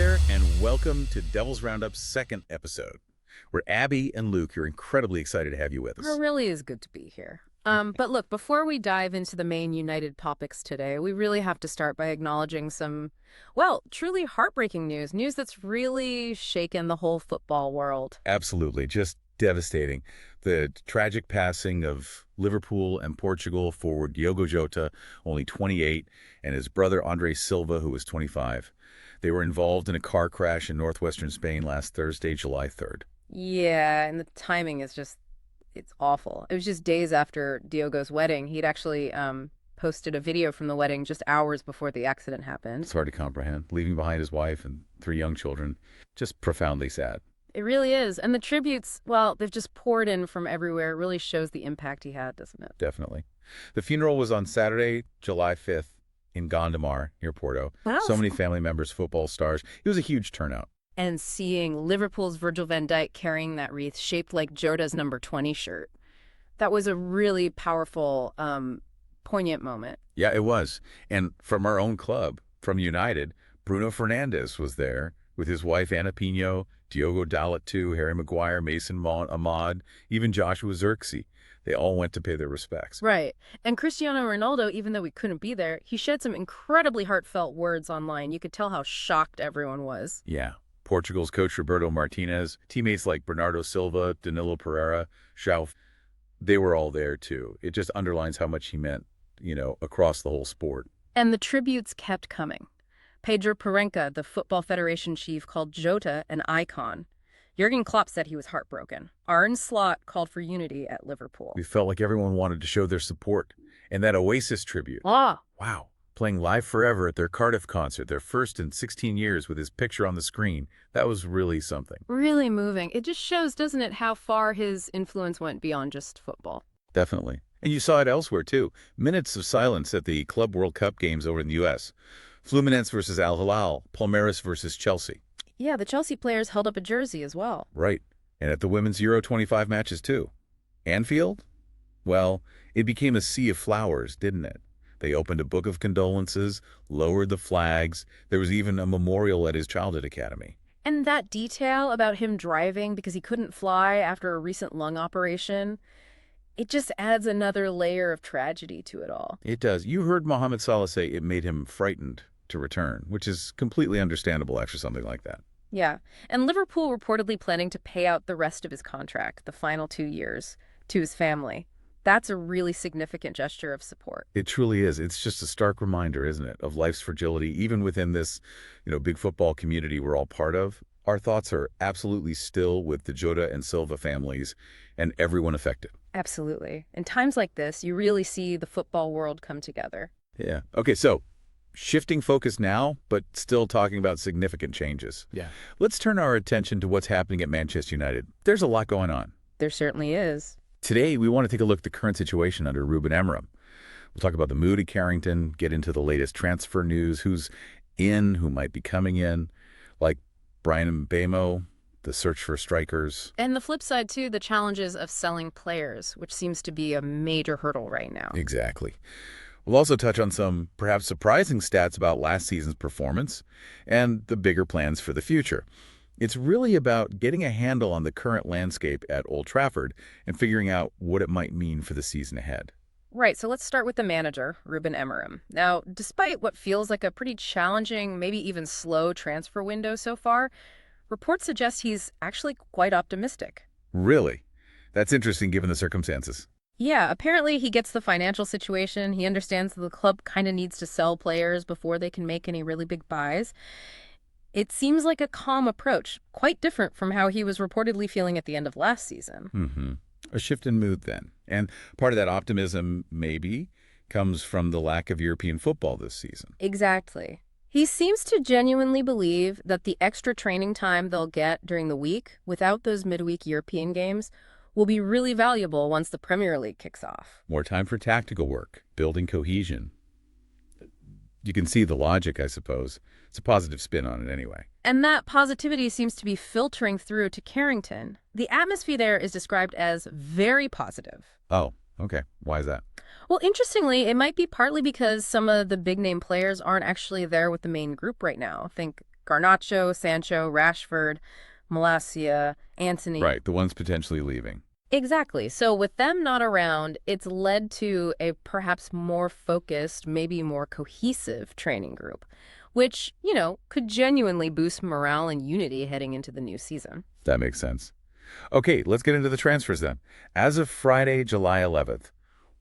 there, and welcome to Devil's Roundup's second episode. We're Abbie and Luke. You're incredibly excited to have you with us. It really is good to be here. But look, before we dive into the main United topics today, we really have to start by acknowledging some, well, truly heartbreaking news that's really shaken the whole football world. Absolutely. Just devastating. The tragic passing of Liverpool and Portugal forward Diogo Jota, only 28, and his brother André Silva, who was 25. They were involved in a car crash in northwestern Spain last Thursday, July 3rd. Yeah, and the timing is just, it's awful. It was just days after Diogo's wedding. He'd actually posted a video from the wedding just hours before the accident happened. It's hard to comprehend, leaving behind his wife and 3 young children. Just profoundly sad. It really is. And the tributes, well, they've just poured in from everywhere. It really shows the impact he had, doesn't it? Definitely. The funeral was on Saturday, July 5th in Gondomar, near Porto. Wow. So many family members, football stars. It was a huge turnout. And seeing Liverpool's Virgil van Dijk carrying that wreath shaped like Jota's number 20 shirt. That was a really powerful, poignant moment. Yeah, it was. And from our own club, from United, Bruno Fernandes was there with his wife Ana Pinho, Diogo Dalot too, Harry Maguire, Mason Mount, Ahmad, even Joshua Zirkzee. They all went to pay their respects. Right. And Cristiano Ronaldo, even though we couldn't be there, he shared some incredibly heartfelt words online. You could tell how shocked everyone was. Yeah. Portugal's coach Roberto Martinez, teammates like Bernardo Silva, Danilo Pereira, João, they were all there too. It just underlines how much he meant, across the whole sport. And the tributes kept coming. Pedro Parenca, the Football Federation chief, called Jota an icon. Jurgen Klopp said he was heartbroken. Arne Slot called for unity at Liverpool. We felt like everyone wanted to show their support. And that Oasis tribute. Ah! Wow. Playing live forever at their Cardiff concert, their first in 16 years with his picture on the screen. That was really something. Really moving. It just shows, doesn't it, how far his influence went beyond just football. Definitely. And you saw it elsewhere, too. Minutes of silence at the Club World Cup games over in the U.S. Fluminense versus Al Hilal, Palmeiras versus Chelsea. Yeah, the Chelsea players held up a jersey as well. Right. And at the women's Euro 25 matches, too. Anfield? Well, it became a sea of flowers, didn't it? They opened a book of condolences, lowered the flags. There was even a memorial at his childhood academy. And that detail about him driving because he couldn't fly after a recent lung operation, it just adds another layer of tragedy to it all. It does. You heard Mohamed Salah say it made him frightened to return, which is completely understandable after something like that. Yeah. And Liverpool reportedly planning to pay out the rest of his contract, the final 2 years, to his family. That's a really significant gesture of support. It truly is. It's just a stark reminder, isn't it, of life's fragility, even within this, big football community we're all part of. Our thoughts are absolutely still with the Jota and Silva families and everyone affected. Absolutely. In times like this, you really see the football world come together. Yeah. Okay, so shifting focus now, but still talking about significant changes. Yeah. Let's turn our attention to what's happening at Manchester United. There's a lot going on. There certainly is. Today, we want to take a look at the current situation under Ruben Amorim. We'll talk about the mood at Carrington, get into the latest transfer news, who's in, who might be coming in, like Bryan Mbeumo, the search for strikers. And the flip side, too, the challenges of selling players, which seems to be a major hurdle right now. Exactly. We'll also touch on some perhaps surprising stats about last season's performance and the bigger plans for the future. It's really about getting a handle on the current landscape at Old Trafford and figuring out what it might mean for the season ahead. Right, so let's start with the manager, Ruben Amorim. Now, despite what feels like a pretty challenging, maybe even slow transfer window so far, reports suggest he's actually quite optimistic. Really? That's interesting given the circumstances. Yeah, apparently he gets the financial situation. He understands that the club kind of needs to sell players before they can make any really big buys. It seems like a calm approach, quite different from how he was reportedly feeling at the end of last season. Mm-hmm. A shift in mood then. And part of that optimism, maybe, comes from the lack of European football this season. Exactly. He seems to genuinely believe that the extra training time they'll get during the week without those midweek European games will be really valuable once the Premier League kicks off. More time for tactical work, building cohesion. You can see the logic, I suppose. It's a positive spin on it anyway. And that positivity seems to be filtering through to Carrington. The atmosphere there is described as very positive. Oh, okay. Why is that? Well, interestingly, it might be partly because some of the big-name players aren't actually there with the main group right now. Think Garnacho, Sancho, Rashford, Malacia, Antony. Right, the ones potentially leaving. Exactly. So with them not around, it's led to a perhaps more focused, maybe more cohesive training group, which, could genuinely boost morale and unity heading into the new season. That makes sense. Okay, let's get into the transfers then. As of Friday, July 11th,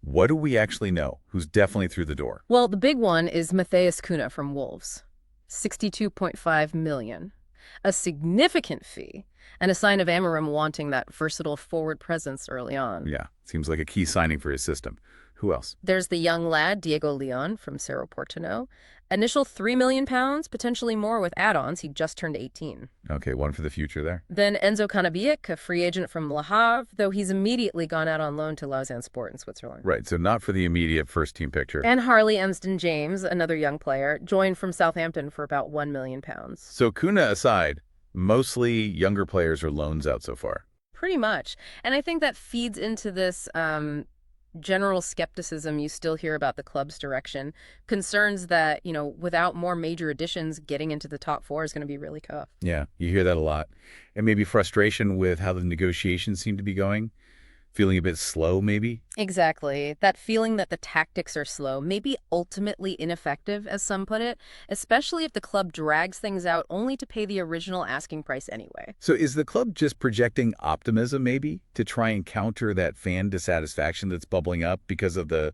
what do we actually know? Who's definitely through the door? Well, the big one is Matheus Cunha from Wolves. 62.5 million. A significant fee, and a sign of Amorim wanting that versatile forward presence early on. Yeah, seems like a key signing for his system. Who else? There's the young lad, Diego Leon, from Cerro Porteño. Initial £3 million, potentially more with add-ons. He just turned 18. Okay, one for the future there. Then Enzo Cannabijik, a free agent from Le Havre, though he's immediately gone out on loan to Lausanne Sport in Switzerland. Right, so not for the immediate first-team picture. And Harley Emston-James, another young player, joined from Southampton for about £1 million. So Cunha aside, mostly younger players or loans out so far. Pretty much. And I think that feeds into this general skepticism you still hear about the club's direction. Concerns that, without more major additions, getting into the top four is going to be really tough. Yeah, you hear that a lot. And maybe frustration with how the negotiations seem to be going. Feeling a bit slow, maybe? Exactly. That feeling that the tactics are slow, maybe ultimately ineffective, as some put it, especially if the club drags things out only to pay the original asking price anyway. So is the club just projecting optimism, maybe, to try and counter that fan dissatisfaction that's bubbling up because of the,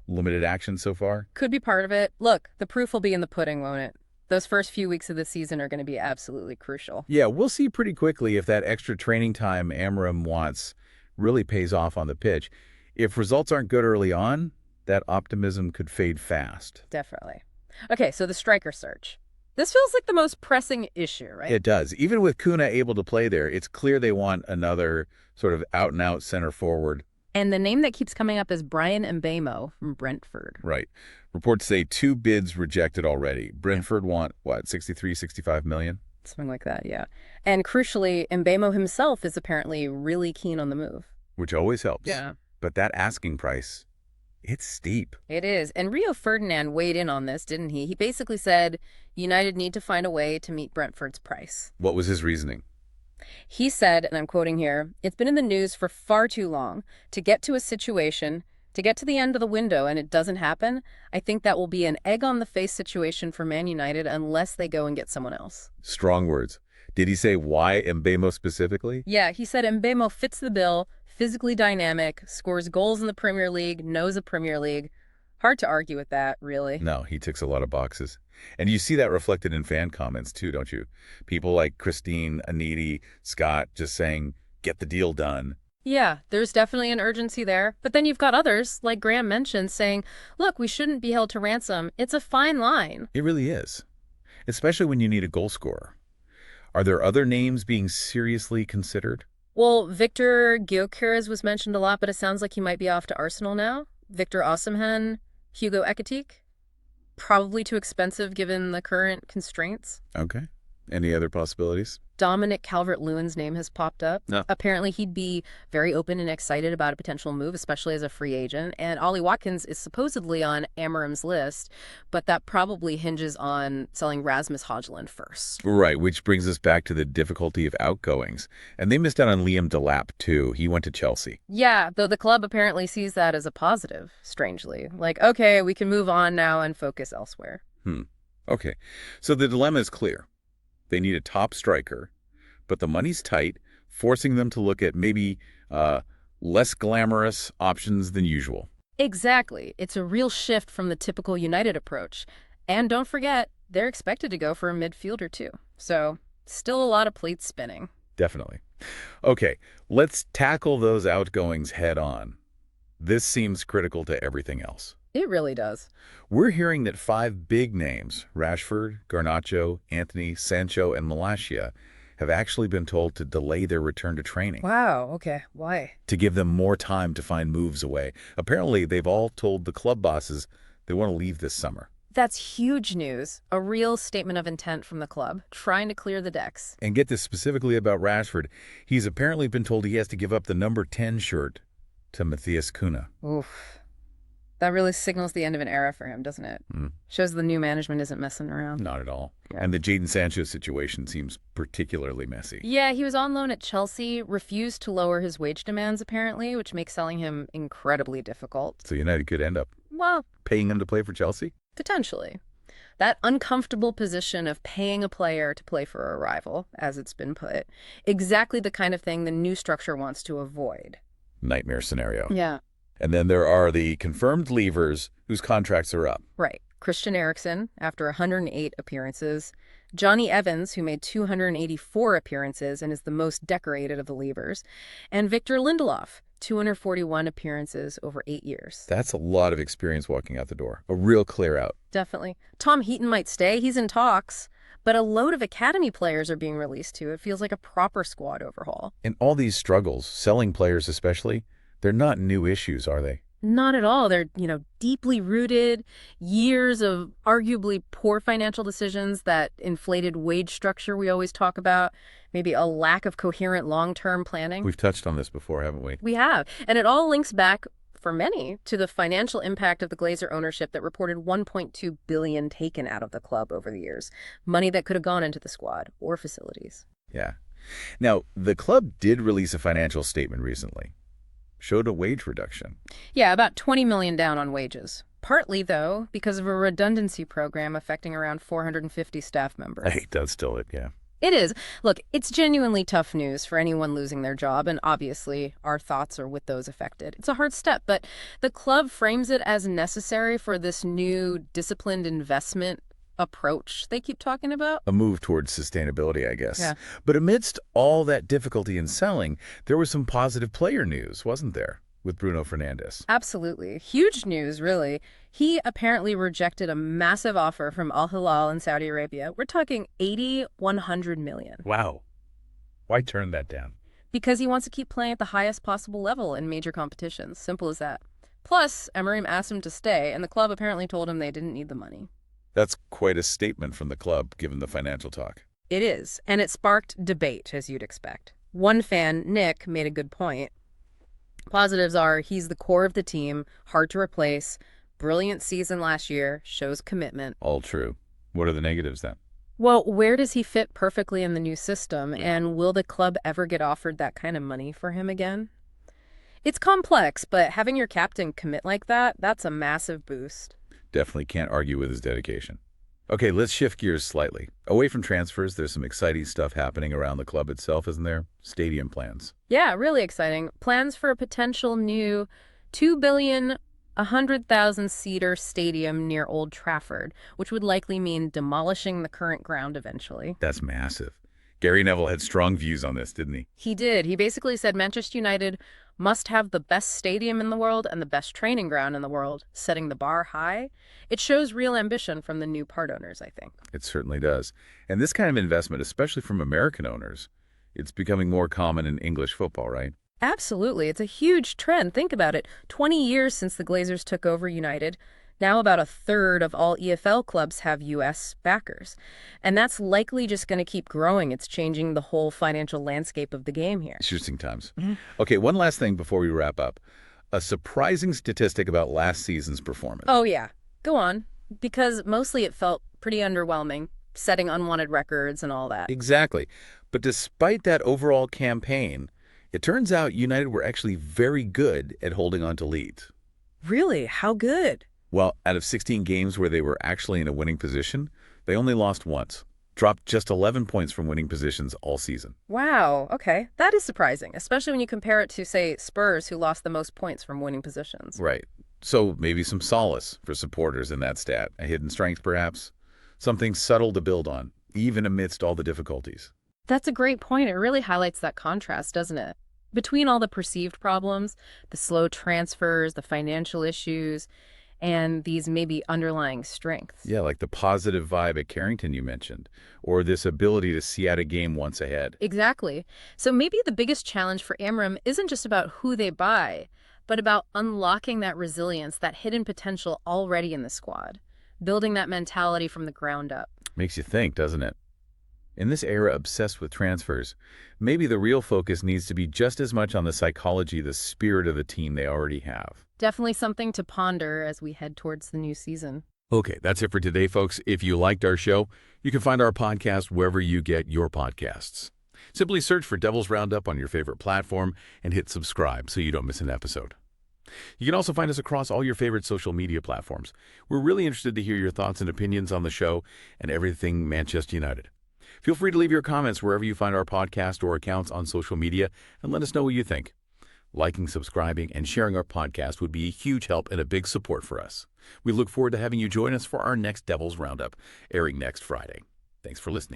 limited action so far? Could be part of it. Look, the proof will be in the pudding, won't it? Those first few weeks of the season are going to be absolutely crucial. Yeah, we'll see pretty quickly if that extra training time Amorim wants really pays off on the pitch. If results aren't good early on, that optimism could fade fast. Definitely. Okay, so the striker search. This feels like the most pressing issue, right? It does. Even with Cunha able to play there, it's clear they want another sort of out-and-out center forward. And the name that keeps coming up is Bryan Mbeumo from Brentford. Right. Reports say 2 bids rejected already. Brentford want, 63, 65 million? Something like that, yeah. And crucially, Mbeumo himself is apparently really keen on the move. Which always helps. Yeah. But that asking price, it's steep. It is. And Rio Ferdinand weighed in on this, didn't he? He basically said United need to find a way to meet Brentford's price. What was his reasoning? He said, and I'm quoting here, "It's been in the news for far too long. To get to a situation, to get to the end of the window and it doesn't happen, I think that will be an egg-on-the-face situation for Man United unless they go and get someone else." Strong words. Did he say why Mbeumo specifically? Yeah, he said Mbeumo fits the bill, physically dynamic, scores goals in the Premier League, knows the Premier League. Hard to argue with that, really. No, he ticks a lot of boxes. And you see that reflected in fan comments too, don't you? People like Christine, Aniti, Scott just saying, get the deal done. Yeah, there's definitely an urgency there. But then you've got others, like Graham mentioned, saying, look, we shouldn't be held to ransom. It's a fine line. It really is, especially when you need a goal scorer. Are there other names being seriously considered? Well, Victor Gyökeres was mentioned a lot, but it sounds like he might be off to Arsenal now. Victor Osimhen, Hugo Ekitike. Probably too expensive given the current constraints. Okay. Any other possibilities? Dominic Calvert-Lewin's name has popped up. No. Apparently, he'd be very open and excited about a potential move, especially as a free agent. And Ollie Watkins is supposedly on Amorim's list, but that probably hinges on selling Rasmus Højlund first. Right, which brings us back to the difficulty of outgoings. And they missed out on Liam Delap, too. He went to Chelsea. Yeah, though the club apparently sees that as a positive, strangely. Like, okay, we can move on now and focus elsewhere. Okay, so the dilemma is clear. They need a top striker, but the money's tight, forcing them to look at maybe less glamorous options than usual. Exactly. It's a real shift from the typical United approach. And don't forget, they're expected to go for a midfielder too. So still a lot of plates spinning. Definitely. Okay, let's tackle those outgoings head on. This seems critical to everything else. It really does. We're hearing that 5 big names, Rashford, Garnacho, Antony, Sancho, and Malacia, have actually been told to delay their return to training. Wow, okay. Why? To give them more time to find moves away. Apparently, they've all told the club bosses they want to leave this summer. That's huge news. A real statement of intent from the club, trying to clear the decks. And get this specifically about Rashford. He's apparently been told he has to give up the number 10 shirt to Matheus Cunha. Oof. That really signals the end of an era for him, doesn't it? Mm. Shows the new management isn't messing around. Not at all. Yeah. And the Jadon Sancho situation seems particularly messy. Yeah, he was on loan at Chelsea, refused to lower his wage demands, apparently, which makes selling him incredibly difficult. So United could end up Well, paying him to play for Chelsea? potentially. That uncomfortable position of paying a player to play for a rival, as it's been put, exactly the kind of thing the new structure wants to avoid. Nightmare scenario. Yeah. And then there are the confirmed leavers whose contracts are up. Right. Christian Eriksen, after 108 appearances. Johnny Evans, who made 284 appearances and is the most decorated of the leavers. And Victor Lindelof, 241 appearances over 8 years. That's a lot of experience walking out the door. A real clear out. Definitely. Tom Heaton might stay. He's in talks. But a load of academy players are being released too. It feels like a proper squad overhaul. And all these struggles, selling players especially, they're not new issues, are they? Not at all. They're, deeply rooted, years of arguably poor financial decisions, that inflated wage structure we always talk about, maybe a lack of coherent long-term planning. We've touched on this before, haven't we? We have. And it all links back, for many, to the financial impact of the Glazer ownership that reported $1.2 billion taken out of the club over the years. Money that could have gone into the squad or facilities. Yeah. Now, the club did release a financial statement recently. Showed a wage reduction. Yeah, about $20 million down on wages. Partly, though, because of a redundancy program affecting around 450 staff members. I hate that still, yeah. It is. Look, it's genuinely tough news for anyone losing their job, and obviously our thoughts are with those affected. It's a hard step, but the club frames it as necessary for this new disciplined investment approach they keep talking about. A move towards sustainability, I guess. Yeah. But amidst all that difficulty in selling, there was some positive player news, wasn't there, with Bruno Fernandes? Absolutely. Huge news, really. He apparently rejected a massive offer from Al Hilal in Saudi Arabia. We're talking 100 million. Wow. Why turn that down? Because he wants to keep playing at the highest possible level in major competitions. Simple as that. Plus, Amorim asked him to stay, and the club apparently told him they didn't need the money. That's quite a statement from the club, given the financial talk. It is, and it sparked debate, as you'd expect. One fan, Nick, made a good point. Positives are he's the core of the team, hard to replace, brilliant season last year, shows commitment. All true. What are the negatives then? Well, where does he fit perfectly in the new system, and will the club ever get offered that kind of money for him again? It's complex, but having your captain commit like that, that's a massive boost. Definitely can't argue with his dedication. Okay, let's shift gears slightly. Away from transfers, there's some exciting stuff happening around the club itself, isn't there? Stadium plans. Yeah, really exciting. Plans for a potential new $2 billion, 100,000-seater stadium near Old Trafford, which would likely mean demolishing the current ground eventually. That's massive. Gary Neville had strong views on this, didn't he? He did. He basically said Manchester United must have the best stadium in the world and the best training ground in the world, setting the bar high. It shows real ambition from the new part owners, I think. It certainly does. And this kind of investment, especially from American owners, it's becoming more common in English football, right? Absolutely. It's a huge trend. Think about it. 20 years since the Glazers took over United. Now about a third of all EFL clubs have U.S. backers. And that's likely just going to keep growing. It's changing the whole financial landscape of the game here. Interesting times. Okay, one last thing before we wrap up. A surprising statistic about last season's performance. Oh, yeah. Go on. Because mostly it felt pretty underwhelming, setting unwanted records and all that. Exactly. But despite that overall campaign, it turns out United were actually very good at holding on to leads. Really? How good? Well, out of 16 games where they were actually in a winning position, they only lost once. Dropped just 11 points from winning positions all season. Wow. Okay. That is surprising, especially when you compare it to, say, Spurs, who lost the most points from winning positions. Right. So maybe some solace for supporters in that stat. A hidden strength, perhaps. Something subtle to build on, even amidst all the difficulties. That's a great point. It really highlights that contrast, doesn't it? Between all the perceived problems, the slow transfers, the financial issues, and these maybe underlying strengths. Yeah, like the positive vibe at Carrington you mentioned, or this ability to see out a game once ahead. Exactly. So maybe the biggest challenge for Amorim isn't just about who they buy, but about unlocking that resilience, that hidden potential already in the squad, building that mentality from the ground up. Makes you think, doesn't it? In this era obsessed with transfers, maybe the real focus needs to be just as much on the psychology, the spirit of the team they already have. Definitely something to ponder as we head towards the new season. Okay, that's it for today, folks. If you liked our show, you can find our podcast wherever you get your podcasts. Simply search for Devil's Roundup on your favorite platform and hit subscribe so you don't miss an episode. You can also find us across all your favorite social media platforms. We're really interested to hear your thoughts and opinions on the show and everything Manchester United. Feel free to leave your comments wherever you find our podcast or accounts on social media and let us know what you think. Liking, subscribing, and sharing our podcast would be a huge help and a big support for us. We look forward to having you join us for our next Devil's Roundup, airing next Friday. Thanks for listening.